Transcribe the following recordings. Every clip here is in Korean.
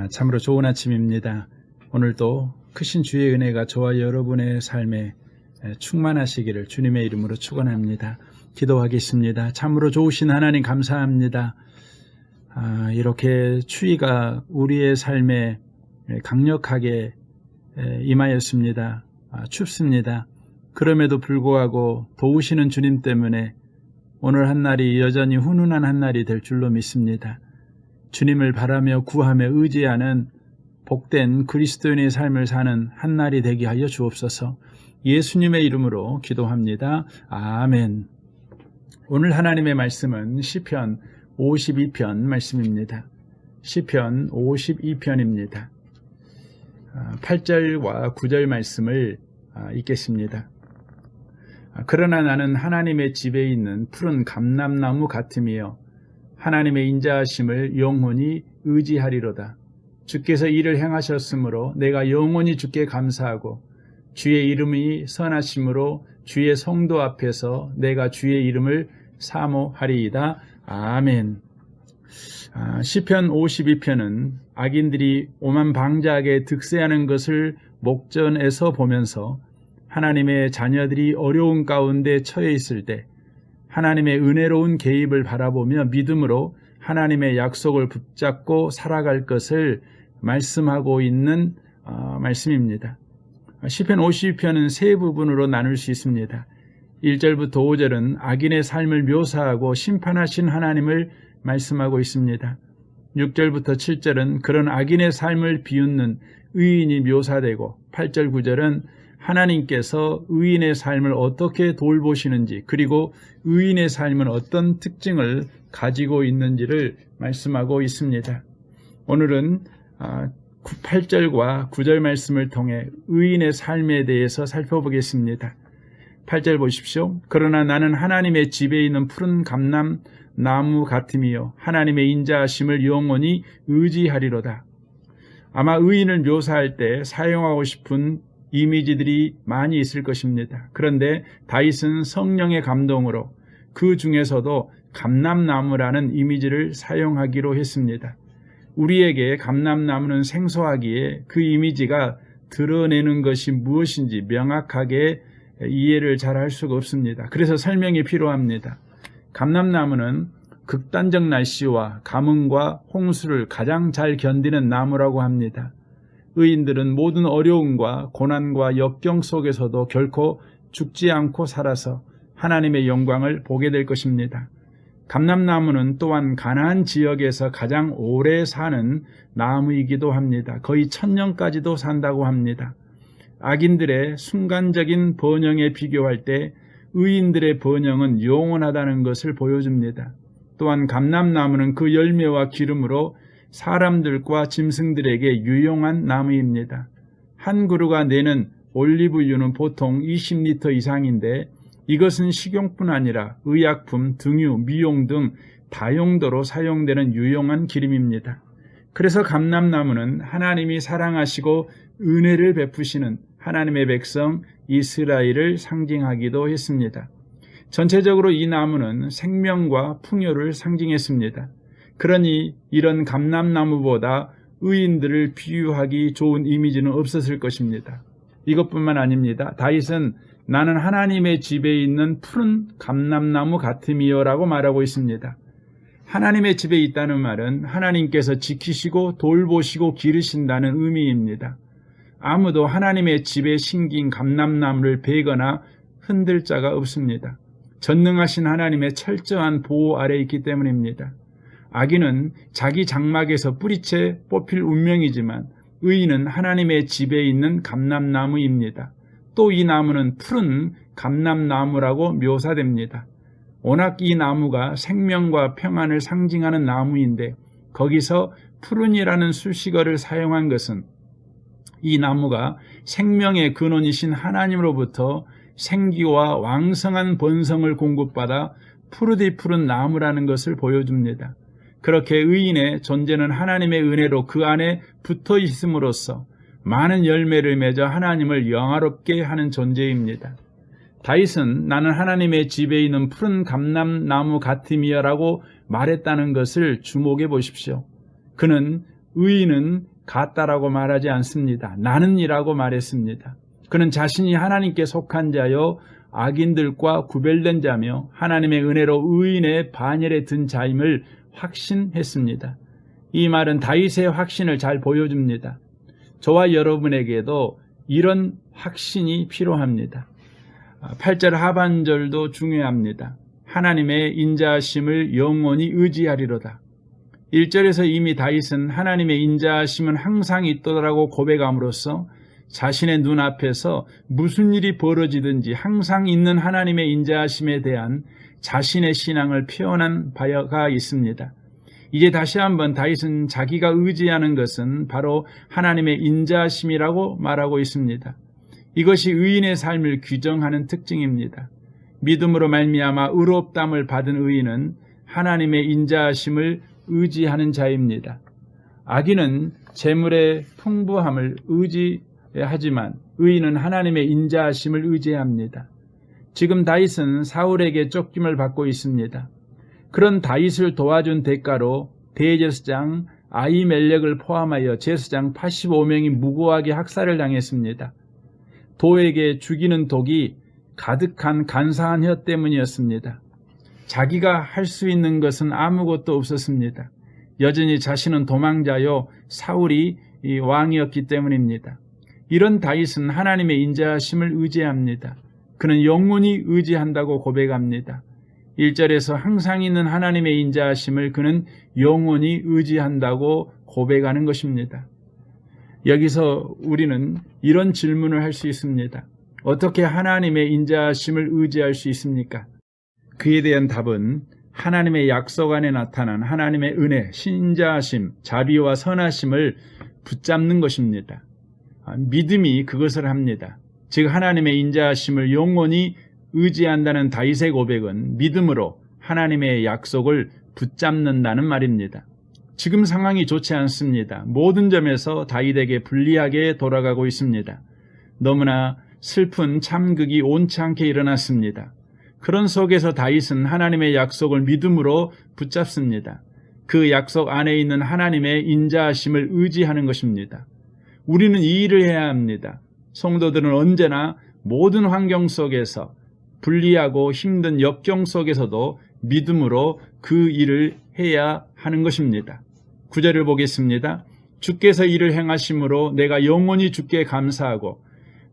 참으로 좋은 아침입니다. 오늘도 크신 주의 은혜가 저와 여러분의 삶에 충만하시기를 주님의 이름으로 축원합니다. 기도하겠습니다. 참으로 좋으신 하나님 감사합니다. 이렇게 추위가 우리의 삶에 강력하게 임하였습니다. 춥습니다. 그럼에도 불구하고 도우시는 주님 때문에 오늘 한날이 여전히 훈훈한 한날이 될 줄로 믿습니다. 주님을 바라며 구하며 의지하는 복된 그리스도인의 삶을 사는 한날이 되게 하여 주옵소서. 예수님의 이름으로 기도합니다. 아멘. 오늘 하나님의 말씀은 시편 52편 말씀입니다. 시편 52편입니다. 8절과 9절 말씀을 읽겠습니다. 그러나 나는 하나님의 집에 있는 푸른 감람나무 같으며 하나님의 인자하심을 영원히 의지하리로다. 주께서 이를 행하셨으므로 내가 영원히 주께 감사하고 주의 이름이 선하심으로 주의 성도 앞에서 내가 주의 이름을 사모하리이다. 아멘. 시편 52편은 악인들이 오만방자하게 득세하는 것을 목전에서 보면서 하나님의 자녀들이 어려운 가운데 처해 있을 때 하나님의 은혜로운 개입을 바라보며 믿음으로 하나님의 약속을 붙잡고 살아갈 것을 말씀하고 있는 말씀입니다. 시편 52편은 세 부분으로 나눌 수 있습니다. 1절부터 5절은 악인의 삶을 묘사하고 심판하신 하나님을 말씀하고 있습니다. 6절부터 7절은 그런 악인의 삶을 비웃는 의인이 묘사되고 8절 9절은 하나님께서 의인의 삶을 어떻게 돌보시는지 그리고 의인의 삶은 어떤 특징을 가지고 있는지를 말씀하고 있습니다. 오늘은 8절과 9절 말씀을 통해 의인의 삶에 대해서 살펴보겠습니다. 8절 보십시오. 그러나 나는 하나님의 집에 있는 푸른 감람나무 같으며 하나님의 인자하심을 영원히 의지하리로다. 아마 의인을 묘사할 때 사용하고 싶은 이미지들이 많이 있을 것입니다. 그런데 다윗은 성령의 감동으로 그 중에서도 감람나무라는 이미지를 사용하기로 했습니다. 우리에게 감람나무는 생소하기에 그 이미지가 드러내는 것이 무엇인지 명확하게 이해를 잘 할 수가 없습니다. 그래서 설명이 필요합니다. 감람나무는 극단적 날씨와 가뭄과 홍수를 가장 잘 견디는 나무라고 합니다. 의인들은 모든 어려움과 고난과 역경 속에서도 결코 죽지 않고 살아서 하나님의 영광을 보게 될 것입니다. 감람나무는 또한 가나안 지역에서 가장 오래 사는 나무이기도 합니다. 거의 1000년까지도 산다고 합니다. 악인들의 순간적인 번영에 비교할 때 의인들의 번영은 영원하다는 것을 보여줍니다. 또한 감람나무는 그 열매와 기름으로 사람들과 짐승들에게 유용한 나무입니다. 한 그루가 내는 올리브유는 보통 20리터 이상인데 이것은 식용뿐 아니라 의약품, 등유, 미용 등 다용도로 사용되는 유용한 기름입니다. 그래서 감람나무는 하나님이 사랑하시고 은혜를 베푸시는 하나님의 백성 이스라엘을 상징하기도 했습니다. 전체적으로 이 나무는 생명과 풍요를 상징했습니다. 그러니 이런 감람나무보다 의인들을 비유하기 좋은 이미지는 없었을 것입니다. 이것뿐만 아닙니다. 다윗은 나는 하나님의 집에 있는 푸른 감람나무 같으며 라고 말하고 있습니다. 하나님의 집에 있다는 말은 하나님께서 지키시고 돌보시고 기르신다는 의미입니다. 아무도 하나님의 집에 심긴 감람나무를 베거나 흔들 자가 없습니다. 전능하신 하나님의 철저한 보호 아래 있기 때문입니다. 악인은 자기 장막에서 뿌리채 뽑힐 운명이지만 의인은 하나님의 집에 있는 감람나무입니다. 또 이 나무는 푸른 감람나무라고 묘사됩니다. 워낙 이 나무가 생명과 평안을 상징하는 나무인데 거기서 푸른이라는 수식어를 사용한 것은 이 나무가 생명의 근원이신 하나님으로부터 생기와 왕성한 번성을 공급받아 푸르디 푸른 나무라는 것을 보여줍니다. 그렇게 의인의 존재는 하나님의 은혜로 그 안에 붙어 있음으로써 많은 열매를 맺어 하나님을 영화롭게 하는 존재입니다. 다윗은 나는 하나님의 집에 있는 푸른 감람나무 같으며라고 말했다는 것을 주목해 보십시오. 그는 의인은 같다라고 말하지 않습니다. 나는이라고 말했습니다. 그는 자신이 하나님께 속한 자요 악인들과 구별된 자며 하나님의 은혜로 의인의 반열에 든 자임을 확신했습니다. 이 말은 다윗의 확신을 잘 보여줍니다. 저와 여러분에게도 이런 확신이 필요합니다. 8절 하반절도 중요합니다. 하나님의 인자하심을 영원히 의지하리로다. 1절에서 이미 다윗은 하나님의 인자하심은 항상 있더라고 고백함으로써 자신의 눈앞에서 무슨 일이 벌어지든지 항상 있는 하나님의 인자하심에 대한 자신의 신앙을 표현한 바가 있습니다. 이제 다시 한번 다윗은 자기가 의지하는 것은 바로 하나님의 인자하심이라고 말하고 있습니다. 이것이 의인의 삶을 규정하는 특징입니다. 믿음으로 말미암아 의롭다함을 받은 의인은 하나님의 인자하심을 의지하는 자입니다. 악인은 재물의 풍부함을 의지하지만 의인은 하나님의 인자하심을 의지합니다. 지금 다윗은 사울에게 쫓김을 받고 있습니다. 그런 다윗을 도와준 대가로 대제사장 아히멜렉을 포함하여 제사장 85명이 무고하게 학살을 당했습니다. 도에게 죽이는 독이 가득한 간사한 혀 때문이었습니다. 자기가 할 수 있는 것은 아무것도 없었습니다. 여전히 자신은 도망자요 사울이 왕이었기 때문입니다. 이런 다윗은 하나님의 인자하심을 의지합니다. 그는 영원히 의지한다고 고백합니다. 1절에서 항상 있는 하나님의 인자하심을 그는 영원히 의지한다고 고백하는 것입니다. 여기서 우리는 이런 질문을 할 수 있습니다. 어떻게 하나님의 인자하심을 의지할 수 있습니까? 그에 대한 답은 하나님의 약속 안에 나타난 하나님의 은혜, 신자하심, 자비와 선하심을 붙잡는 것입니다. 믿음이 그것을 합니다. 즉 하나님의 인자하심을 영원히 의지한다는 다윗의 고백은 믿음으로 하나님의 약속을 붙잡는다는 말입니다. 지금 상황이 좋지 않습니다. 모든 점에서 다윗에게 불리하게 돌아가고 있습니다. 너무나 슬픈 참극이 온치 않게 일어났습니다. 그런 속에서 다윗은 하나님의 약속을 믿음으로 붙잡습니다. 그 약속 안에 있는 하나님의 인자하심을 의지하는 것입니다. 우리는 이 일을 해야 합니다. 성도들은 언제나 모든 환경 속에서 불리하고 힘든 역경 속에서도 믿음으로 그 일을 해야 하는 것입니다. 9절을 보겠습니다. 주께서 이를 행하심으로 내가 영원히 주께 감사하고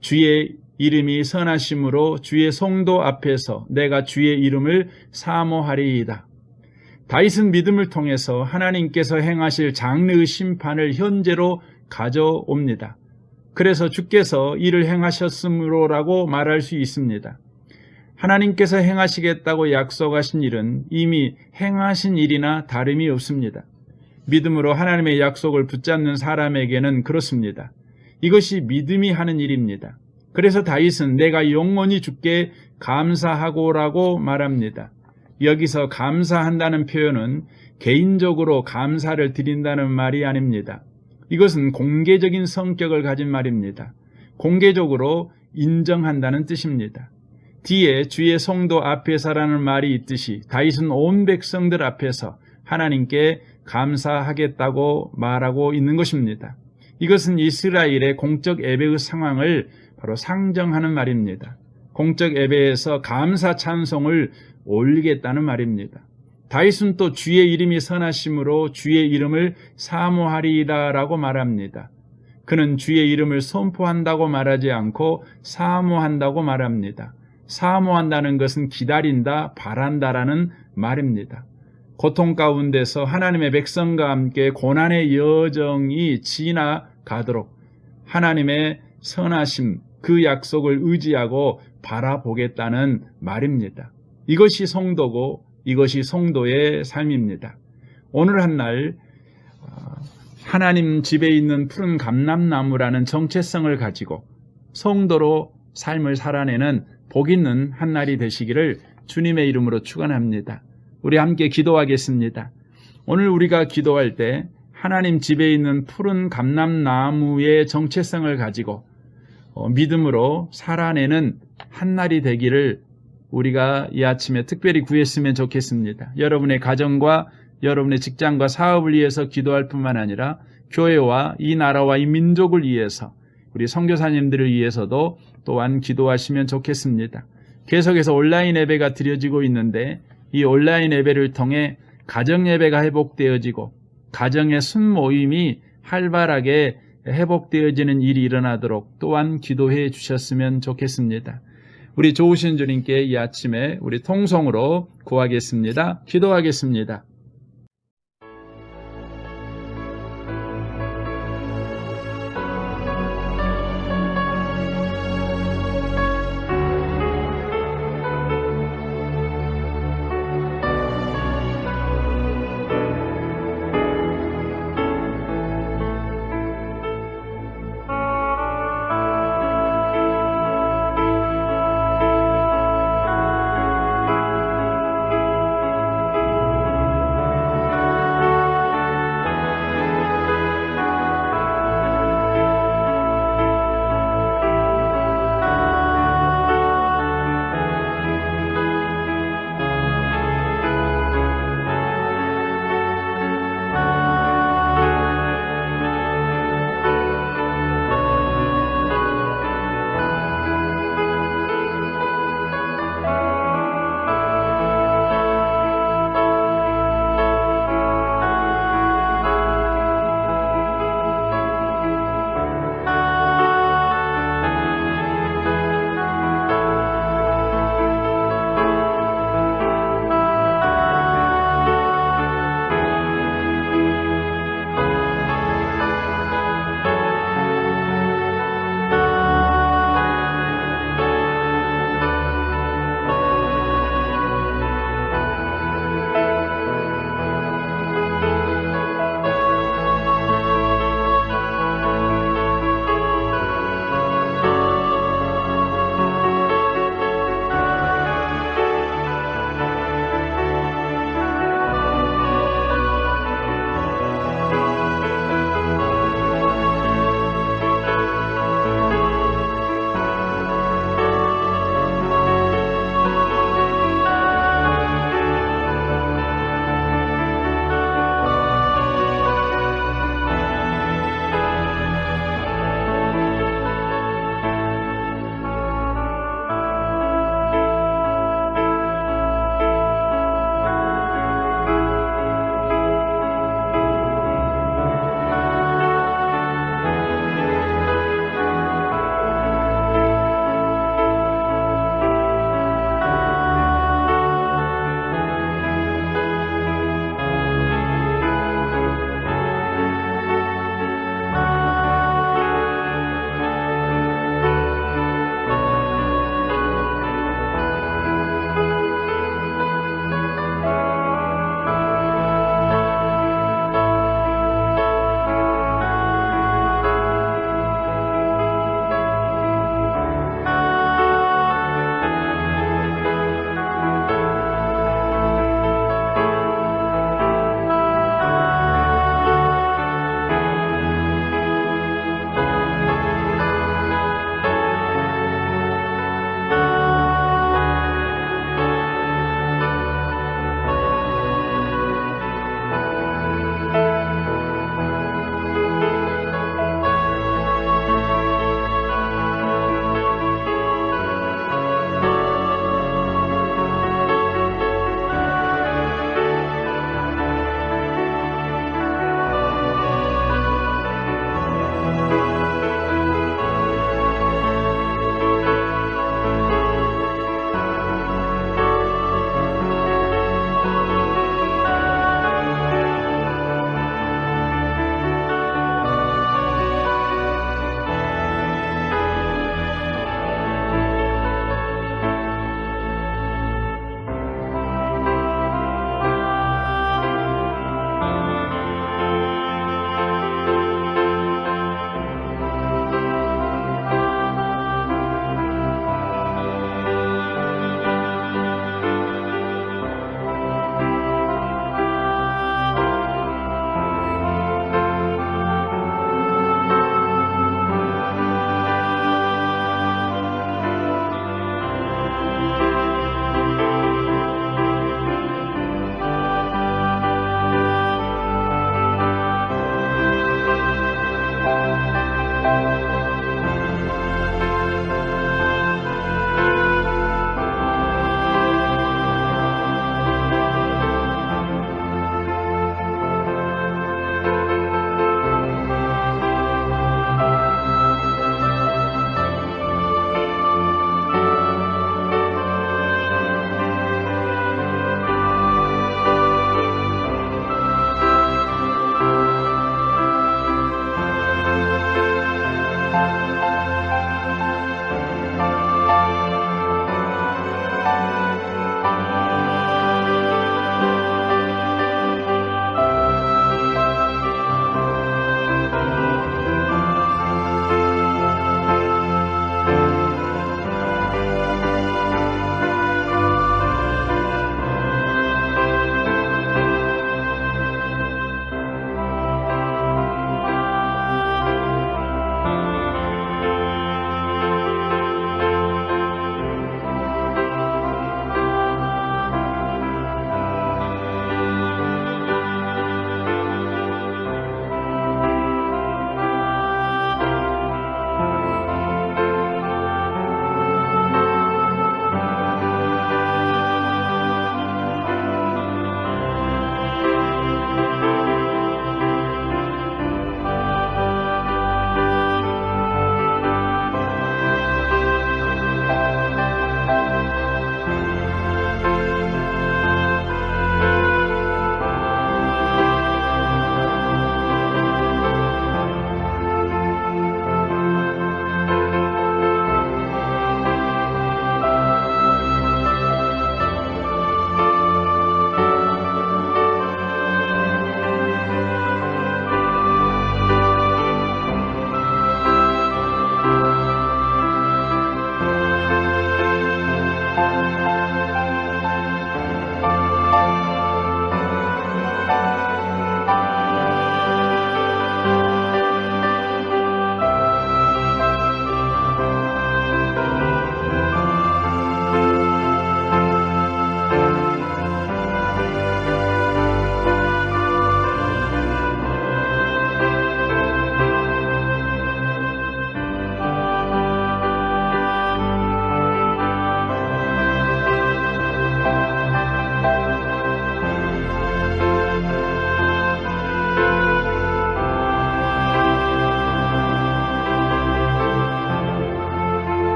주의 이름이 선하심으로 주의 성도 앞에서 내가 주의 이름을 사모하리이다. 다윗은 믿음을 통해서 하나님께서 행하실 장래의 심판을 현재로 가져옵니다. 그래서 주께서 이를 행하셨으므로라고 말할 수 있습니다. 하나님께서 행하시겠다고 약속하신 일은 이미 행하신 일이나 다름이 없습니다. 믿음으로 하나님의 약속을 붙잡는 사람에게는 그렇습니다. 이것이 믿음이 하는 일입니다. 그래서 다윗은 내가 영원히 주께 감사하고라고 말합니다. 여기서 감사한다는 표현은 개인적으로 감사를 드린다는 말이 아닙니다. 이것은 공개적인 성격을 가진 말입니다. 공개적으로 인정한다는 뜻입니다. 뒤에 주의 성도 앞에서라는 말이 있듯이 다윗은 온 백성들 앞에서 하나님께 감사하겠다고 말하고 있는 것입니다. 이것은 이스라엘의 공적 예배의 상황을 바로 상정하는 말입니다. 공적 예배에서 감사 찬송을 올리겠다는 말입니다. 다윗은 또 주의 이름이 선하심으로 주의 이름을 사모하리이다라고 말합니다. 그는 주의 이름을 선포한다고 말하지 않고 사모한다고 말합니다. 사모한다는 것은 기다린다, 바란다라는 말입니다. 고통 가운데서 하나님의 백성과 함께 고난의 여정이 지나가도록 하나님의 선하심, 그 약속을 의지하고 바라보겠다는 말입니다. 이것이 성도고 이것이 성도의 삶입니다. 오늘 한날 하나님 집에 있는 푸른 감람나무라는 정체성을 가지고 성도로 삶을 살아내는 복 있는 한날이 되시기를 주님의 이름으로 축원합니다. 우리 함께 기도하겠습니다. 오늘 우리가 기도할 때 하나님 집에 있는 푸른 감람나무의 정체성을 가지고 믿음으로 살아내는 한날이 되기를 우리가 이 아침에 특별히 구했으면 좋겠습니다. 여러분의 가정과 여러분의 직장과 사업을 위해서 기도할 뿐만 아니라 교회와 이 나라와 이 민족을 위해서 우리 선교사님들을 위해서도 또한 기도하시면 좋겠습니다. 계속해서 온라인 예배가 드려지고 있는데 이 온라인 예배를 통해 가정 예배가 회복되어지고 가정의 순모임이 활발하게 회복되어지는 일이 일어나도록 또한 기도해 주셨으면 좋겠습니다. 우리 좋으신 주님께 이 아침에 우리 통성으로 구하겠습니다. 기도하겠습니다.